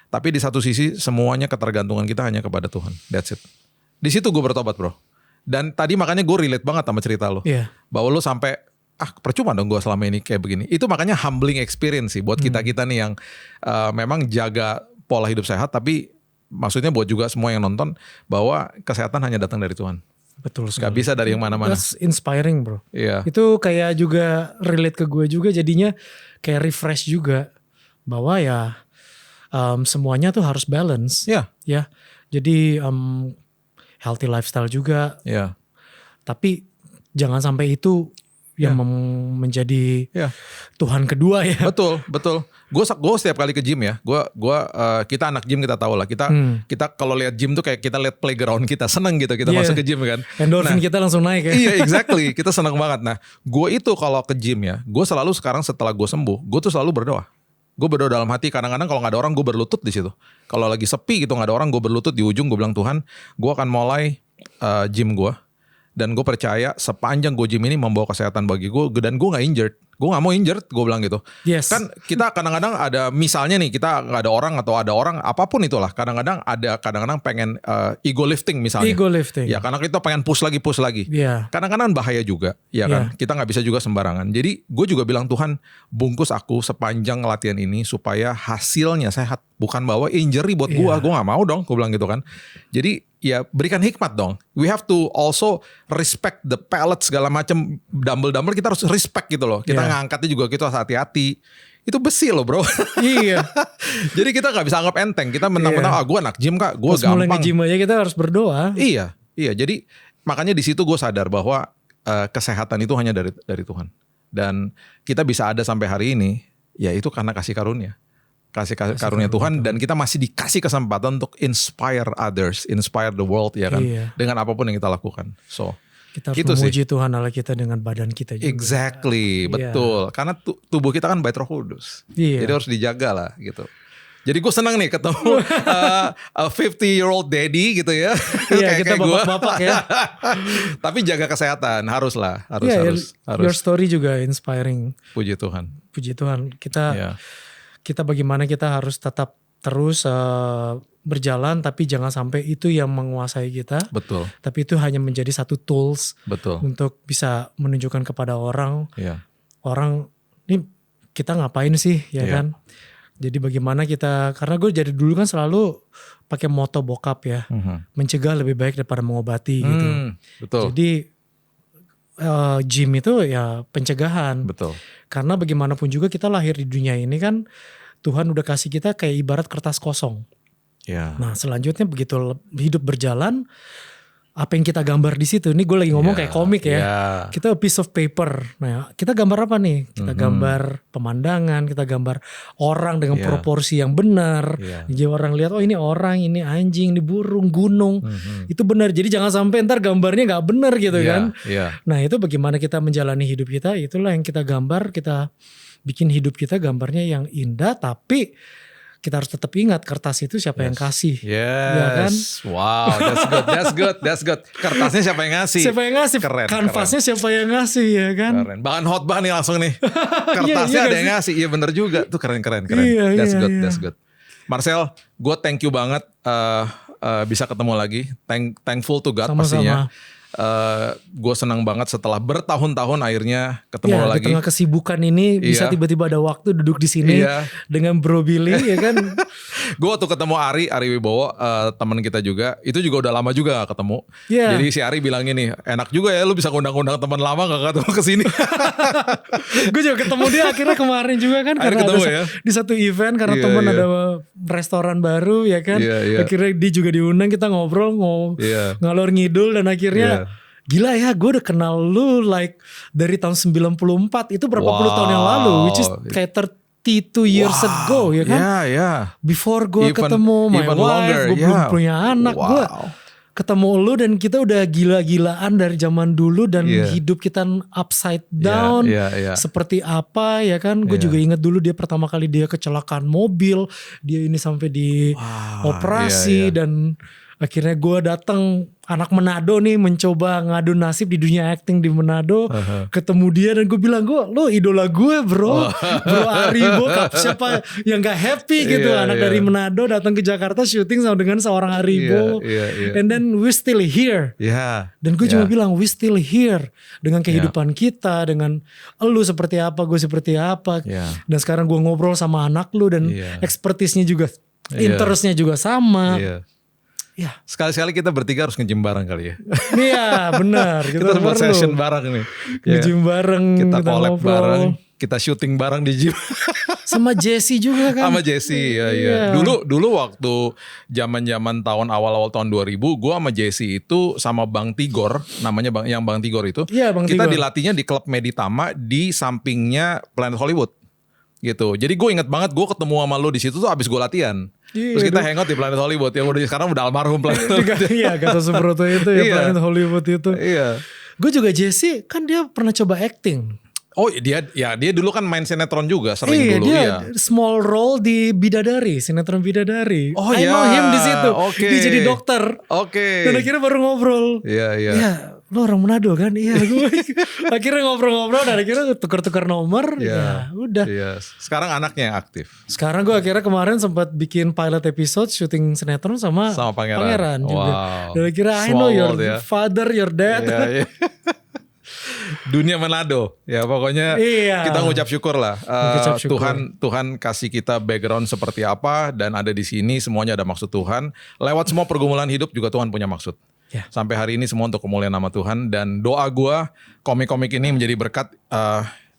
Tapi di satu sisi semuanya ketergantungan kita hanya kepada Tuhan. That's it. Di situ gue bertobat bro. Dan tadi makanya gue relate banget sama cerita lo. Bahwa lo sampai, percuma dong gue selama ini kayak begini. Itu makanya humbling experience sih buat kita-kita nih yang memang jaga pola hidup sehat, tapi maksudnya buat juga semua yang nonton bahwa kesehatan hanya datang dari Tuhan. Betul sekali. Gak bisa dari yang mana-mana. That's inspiring bro. Itu kayak juga relate ke gue juga, jadinya kayak refresh juga. Bahwa ya semuanya tuh harus balance. Ya. Jadi healthy lifestyle juga. Tapi jangan sampai itu yang menjadi Tuhan kedua ya. Betul. Gue setiap kali ke gym ya, kita anak gym, kita tahu lah. Kita kalau lihat gym tuh kayak kita lihat playground kita, seneng gitu kita masuk ke gym kan. Endorfin kita langsung naik ya. Iya exactly, kita seneng banget. Nah gue itu kalau ke gym ya, gue selalu sekarang setelah gue sembuh, gue tuh selalu berdoa. Gue berdoa dalam hati, kadang-kadang kalau gak ada orang gue berlutut di situ. Kalau lagi sepi gitu gak ada orang, gue berlutut di ujung, gue bilang Tuhan, gue akan mulai gym gue. Dan gue percaya sepanjang gue gym ini membawa kesehatan bagi gue, dan gue gak injured. Gue gak mau injured, gue bilang gitu. Yes. Kan kita kadang-kadang ada, misalnya nih kita gak ada orang atau ada orang, apapun itulah. Kadang-kadang pengen ego lifting misalnya. Ego lifting. Ya karena kita pengen push lagi. Yeah. Kadang-kadang bahaya juga, ya kan. Kita gak bisa juga sembarangan. Jadi gue juga bilang, Tuhan bungkus aku sepanjang latihan ini supaya hasilnya sehat. Bukan bawa injury buat gue gak mau dong, gue bilang gitu kan. Jadi ya berikan hikmat dong. We have to also respect the pallet segala macam, dumbbell kita harus respect gitu loh. Kita ngangkatnya juga kita harus hati-hati. Itu besi loh bro. Iya. Jadi kita gak bisa anggap enteng. Kita mentang-mentang gue anak gym kak, gue gampang. Mulai nge-gym aja kita harus berdoa. Iya. Jadi makanya di situ gue sadar bahwa kesehatan itu hanya dari Tuhan. Dan kita bisa ada sampai hari ini, ya itu karena kasih karunia. Kasih karunia Tuhan, dan kita masih dikasih kesempatan untuk inspire others, inspire the world ya kan, dengan apapun yang kita lakukan. So kita harus memuji Tuhan Allah kita dengan badan kita juga. Exactly, betul. Karena tubuh kita kan bait Roh Kudus, jadi harus dijaga lah gitu. Jadi gue senang nih ketemu a 50-year-old daddy gitu ya. Iya, kita bapak-bapak ya. Tapi jaga kesehatan, harus. Your story juga inspiring. Puji Tuhan. Kita bagaimana kita harus tetap terus berjalan, tapi jangan sampai itu yang menguasai kita. Betul. Tapi itu hanya menjadi satu tools. Betul. Untuk bisa menunjukkan kepada orang. Orang ini kita ngapain sih ya kan. Jadi bagaimana kita, karena gue jadi dulu kan selalu pakai moto bokap ya. Mencegah lebih baik daripada mengobati gitu. Betul. Jadi gym itu ya pencegahan. Betul. Karena bagaimanapun juga kita lahir di dunia ini kan Tuhan udah kasih kita kayak ibarat kertas kosong. Nah selanjutnya begitu hidup berjalan, apa yang kita gambar di situ. Ini gue lagi ngomong kayak komik ya. Kita a piece of paper. Nah kita gambar apa nih? Kita gambar pemandangan, kita gambar orang dengan proporsi yang benar. Jadi orang lihat, oh ini orang, ini anjing, ini burung, gunung. Itu benar. Jadi jangan sampai ntar gambarnya gak benar gitu kan. Nah itu bagaimana kita menjalani hidup kita, itulah yang kita gambar. Kita bikin hidup kita gambarnya yang indah, tapi kita harus tetap ingat kertas itu siapa yang kasih. Ya kan? Wow, that's good. Kertasnya siapa yang ngasih? Keren. Kanvasnya siapa yang ngasih ya kan? Keren. Bahan khotbah nih langsung nih. Kertasnya ada yang ngasih. Iya bener juga. Tuh keren. That's good. Marcel, gue thank you banget bisa ketemu lagi. Thankful to God pastinya. Gue senang banget setelah bertahun-tahun akhirnya ketemu lagi. Di tengah kesibukan ini bisa tiba-tiba ada waktu duduk di sini dengan Bro Billy ya kan. Gue waktu ketemu Ari Wibowo, teman kita juga, itu juga udah lama juga gak ketemu. Jadi si Ari bilang gini, enak juga ya lu bisa ngundang-ngundang teman lama gak ketemu kesini. Gue juga ketemu dia akhirnya kemarin juga kan, karena ketemu, ada di satu event karena teman ada restoran baru ya kan. Akhirnya dia juga diundang, kita ngobrol ngalor ngidul, dan akhirnya gila ya, gue udah kenal lu like dari tahun 94, itu berapa puluh tahun yang lalu, which is kayak 32 years ago ya kan. Before gue ketemu my wife, gue belum punya anak, gue ketemu lu dan kita udah gila-gilaan dari zaman dulu, dan hidup kita upside down seperti apa ya kan. Gue juga ingat dulu dia pertama kali dia kecelakaan mobil, dia ini sampai di operasi dan akhirnya gue datang, anak Manado nih, mencoba ngadu nasib di dunia acting di Manado, ketemu dia dan gue bilang, lo idola gue bro, bro Ari Bokap, siapa yang gak happy gitu, anak dari Manado datang ke Jakarta syuting sama dengan seorang Aribo, and then we still here, dan gue cuma bilang we still here, dengan kehidupan kita, dengan lu seperti apa, gue seperti apa, dan sekarang gue ngobrol sama anak lu dan expertise-nya juga, interest-nya juga sama. Sekali-sekali kita bertiga harus nge-gym bareng kali ya. Iya benar. Kita buat session bareng nih. Nge-gym bareng. Kita collab bareng. Kita syuting bareng di gym. Sama Jesse juga kan. Sama Jesse ya. Dulu waktu zaman tahun awal tahun 2000, gue sama Jesse itu sama Bang Tigor, namanya Bang Tigor itu. Bang kita Tigor. dilatihnya di klub Meditama di sampingnya Planet Hollywood. Gitu. Jadi gue inget banget gue ketemu sama lo di situ tuh abis gue latihan. Terus kita hangout di Planet Hollywood yang sekarang udah almarhum Planet Hollywood. Gatot Subroto itu Planet Hollywood itu. Gue juga Jesse kan dia pernah coba acting. Oh dia dulu kan main sinetron juga sering dulu. Dia small role di Bidadari, sinetron Bidadari. Oh I know him di situ. Okay. Dia jadi dokter. Dan akhirnya baru ngobrol. Iya. lo orang Manado kan? Iya gue. Akhirnya ngobrol-ngobrol dan akhirnya tukar-tukar nomor. Ya udah. Sekarang anaknya yang aktif. Sekarang gue akhirnya kemarin sempat bikin pilot episode syuting sinetron sama Pangeran juga. Dan akhirnya I know your father, your dad. Dunia Manado ya pokoknya kita ngucap syukur lah. Tuhan kasih kita background seperti apa dan ada di sini semuanya ada maksud Tuhan. Lewat semua pergumulan hidup juga Tuhan punya maksud. Sampai hari ini semua untuk kemuliaan nama Tuhan dan doa gue komik-komik ini menjadi berkat,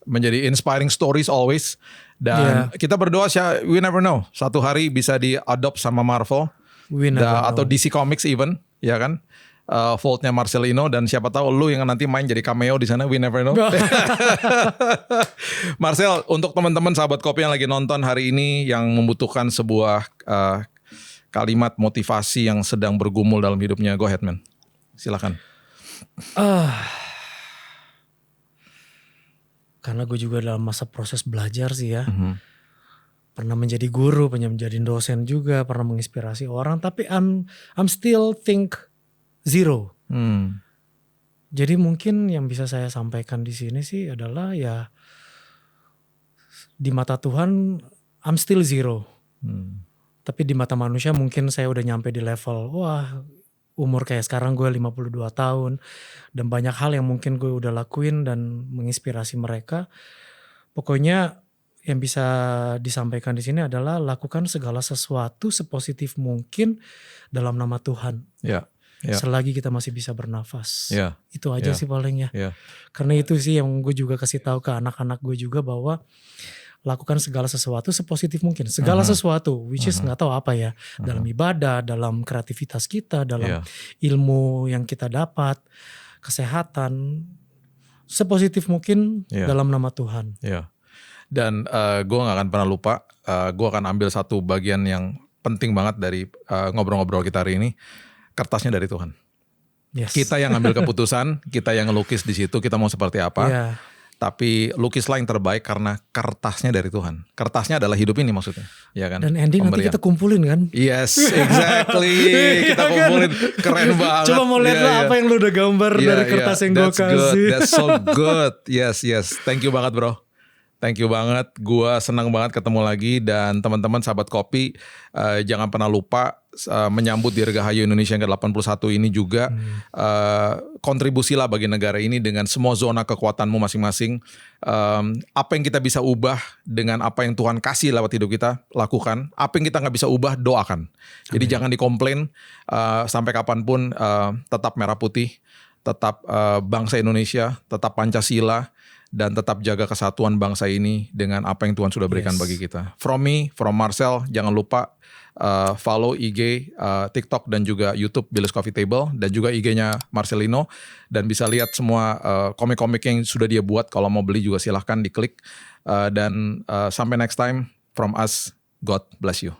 menjadi inspiring stories always dan kita berdoa we never know satu hari bisa di-adopt sama Marvel atau DC Comics even ya kan. Vault-nya Marcelino dan siapa tahu lu yang nanti main jadi cameo di sana, we never know. Marcel, untuk teman-teman sahabat kopi yang lagi nonton hari ini yang membutuhkan sebuah kalimat motivasi yang sedang bergumul dalam hidupnya, go ahead man. Silakan. Karena gue juga dalam masa proses belajar sih ya. Pernah menjadi guru, pernah menjadi dosen juga, pernah menginspirasi orang, tapi I'm still think zero. Jadi mungkin yang bisa saya sampaikan di sini sih adalah ya di mata Tuhan I'm still zero. Tapi di mata manusia mungkin saya udah nyampe di level umur kayak sekarang gue 52 tahun dan banyak hal yang mungkin gue udah lakuin dan menginspirasi mereka. Pokoknya yang bisa disampaikan di sini adalah lakukan segala sesuatu sepositif mungkin dalam nama Tuhan. Selagi kita masih bisa bernafas. Itu aja sih paling ya. Karena itu sih yang gue juga kasih tahu ke anak-anak gue juga bahwa lakukan segala sesuatu sepositif mungkin. Segala sesuatu which is gak tahu apa ya. Dalam ibadah, dalam kreativitas kita, dalam ilmu yang kita dapat, kesehatan. Sepositif mungkin dalam nama Tuhan. Dan gue gak akan pernah lupa, gue akan ambil satu bagian yang penting banget dari ngobrol-ngobrol kita hari ini. Kertasnya dari Tuhan. Kita yang ngambil keputusan, kita yang ngelukis di situ, kita mau seperti apa. Tapi lukislah yang terbaik karena kertasnya dari Tuhan. Kertasnya adalah hidup ini maksudnya, ya kan? Dan ending nanti kita kumpulin kan? Yes, exactly. Kita kumpulin, keren banget. Coba mau lihat apa yang lu udah gambar dari kertas yang gue kasih. That's so good. Yes. Thank you banget bro. Thank you banget. Gua senang banget ketemu lagi dan teman-teman sahabat kopi jangan pernah lupa menyambut Dirgahayu Indonesia yang ke-81 ini juga kontribusilah bagi negara ini dengan semua zona kekuatanmu masing-masing. Apa yang kita bisa ubah dengan apa yang Tuhan kasih lewat hidup kita, lakukan. Apa yang kita nggak bisa ubah, doakan. Jadi jangan dikomplain sampai kapanpun, tetap merah putih, tetap bangsa Indonesia, tetap Pancasila, dan tetap jaga kesatuan bangsa ini dengan apa yang Tuhan sudah berikan bagi kita. From me, from Marcel, jangan lupa follow IG, TikTok dan juga YouTube Billy's Coffee Table dan juga IG-nya Marcelino dan bisa lihat semua komik-komik yang sudah dia buat. Kalau mau beli juga silahkan diklik dan sampai next time from us, God bless you.